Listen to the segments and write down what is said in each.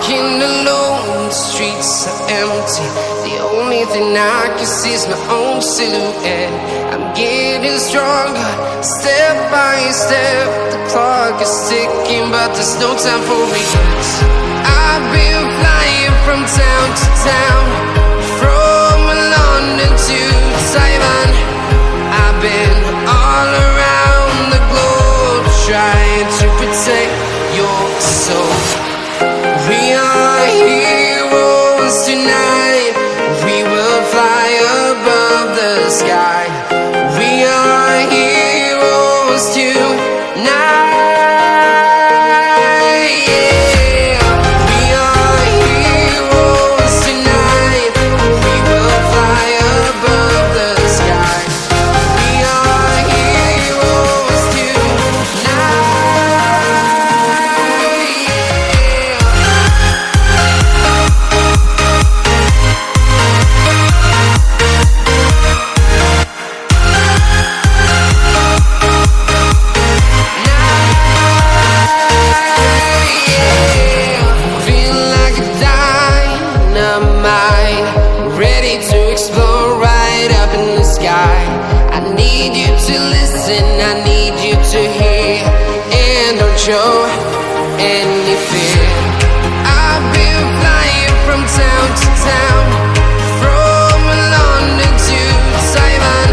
walking alone, the streets are empty. The only thing I can see is my own silhouette. I'm getting stronger, step by step. The clock is ticking, but there's no time for regrets. I've been flying from town to town, from London to Taiwan. I've been all around the globe, trying to protect your soul. We are heroes tonight. We will fly above the sky. We are heroes tonight. Yeah. We are heroes tonight. We will fly above the sky. We are heroes tonight. I need you to hear, and don't show any fear. I've been flying from town to town, from London to Taiwan.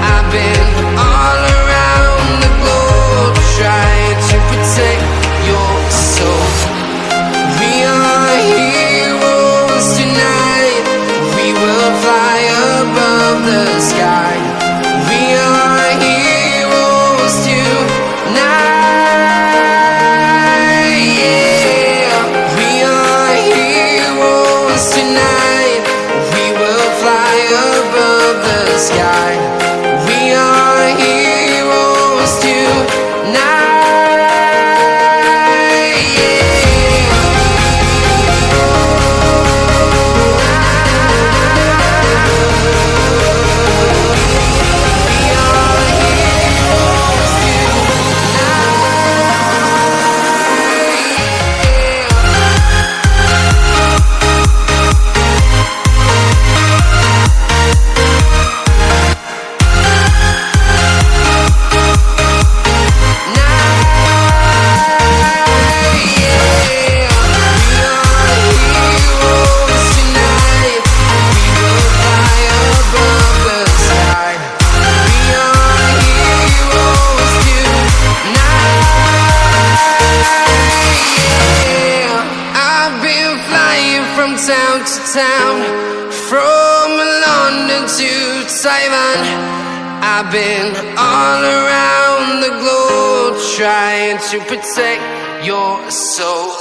I've been all around the globe, trying to protect your soul. We are heroes tonight. We will fly above the sky. We are heroes tonight. Yeah. We are heroes tonight. We will fly above the sky. We are heroes tonight. Town, from London to Taiwan. I've been all around the globe, trying to protect your soul.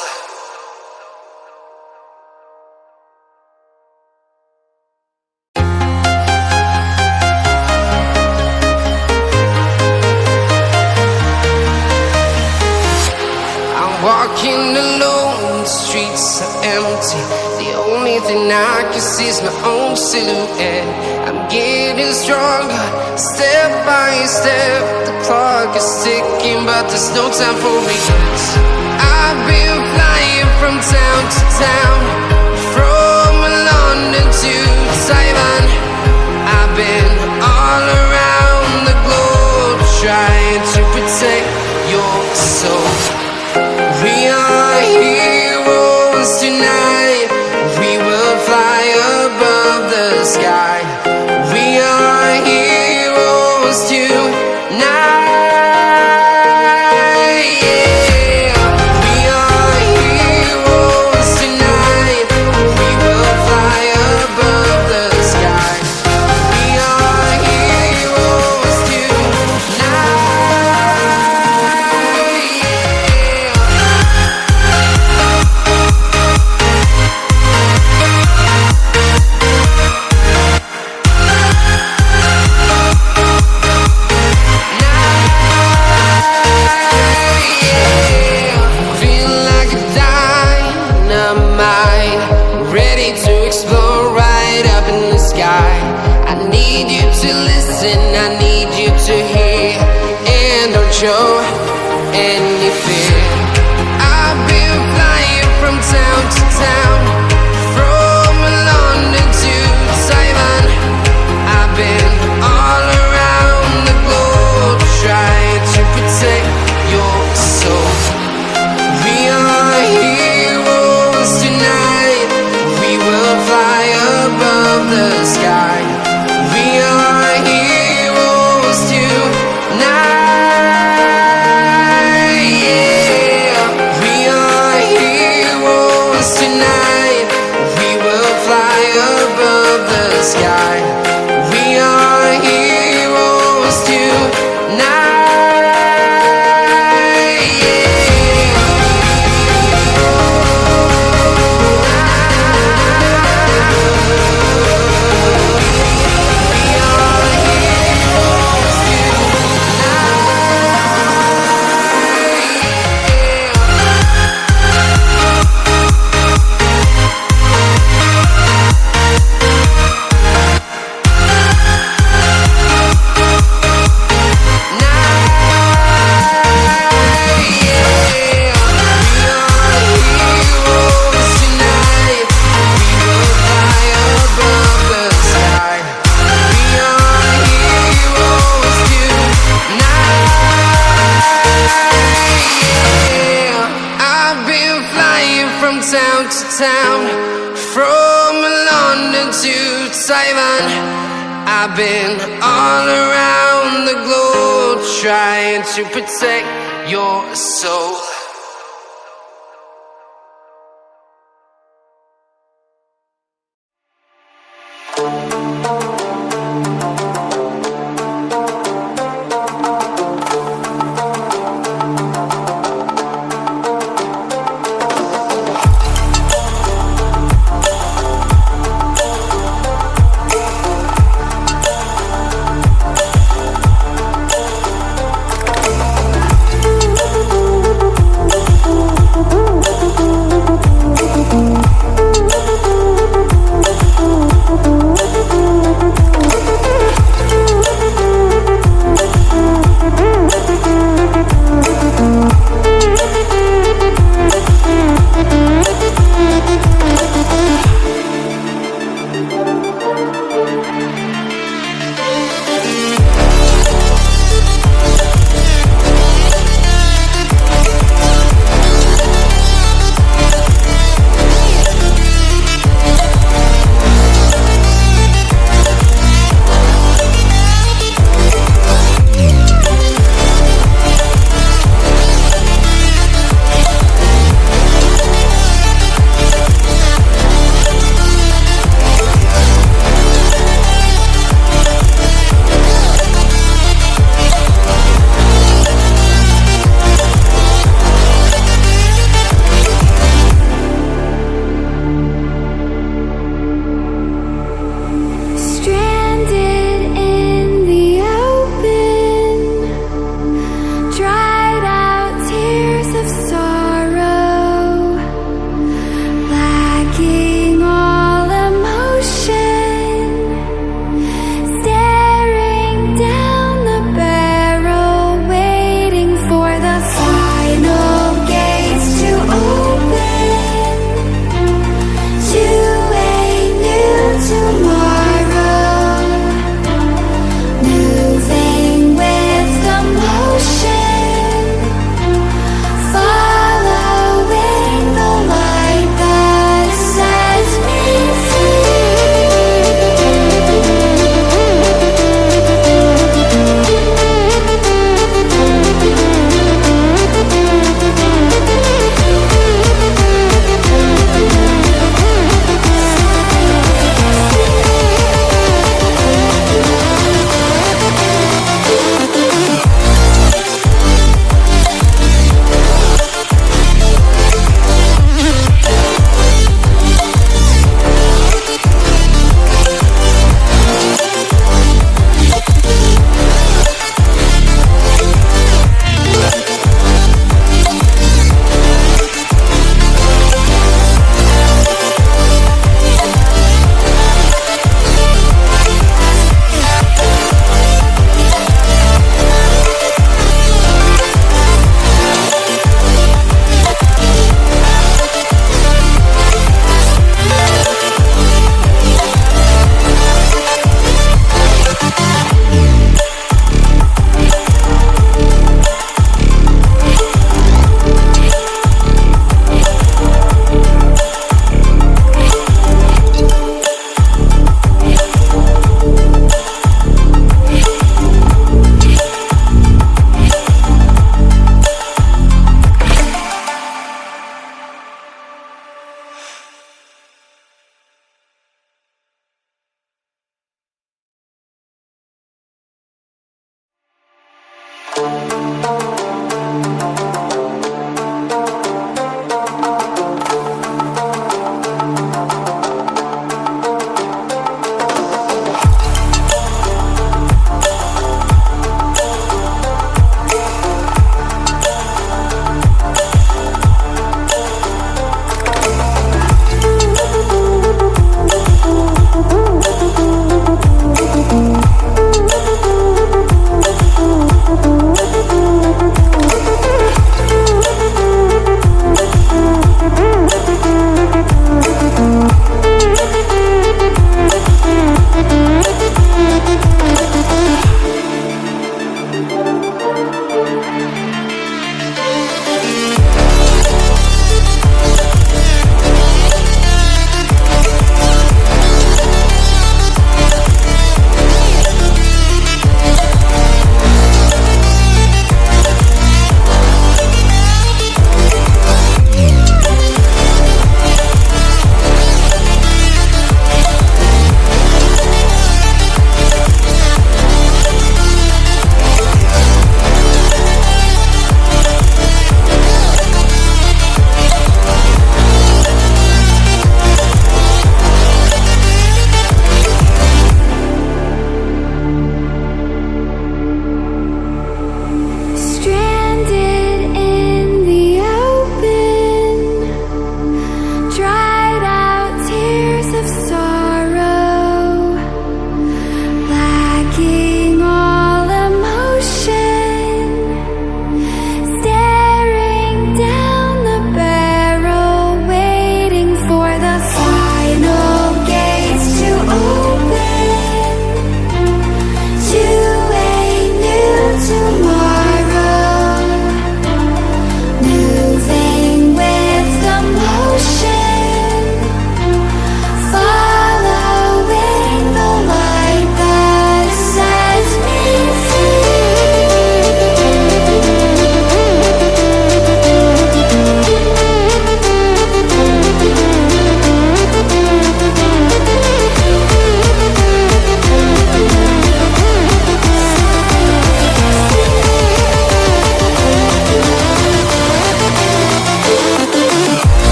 I'm walking alone, the streets are empty. The only thing I can see is my own silhouette. I'm getting stronger, step by step. The clock is ticking, but there's no time for regrets. I've been flying from town to town, from London to Taiwan. I've been all around the globe, trying to protect your soul. We are heroes tonight. We will fly above the sky. We are heroes tonight. Yeah. We are heroes tonight. We will fly above the sky. We are heroes show any fear. I've been flying from town to town, from London to Taiwan. I've been all around the globe trying to protect your soul. We are heroes tonight. We will fly above the sky. We are heroes tonight. Yeah. We are heroes tonight. We will fly above the sky. We are heroes tonight. Town to town, from London to Taiwan. I've been all around the globe trying to protect your soul.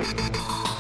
you.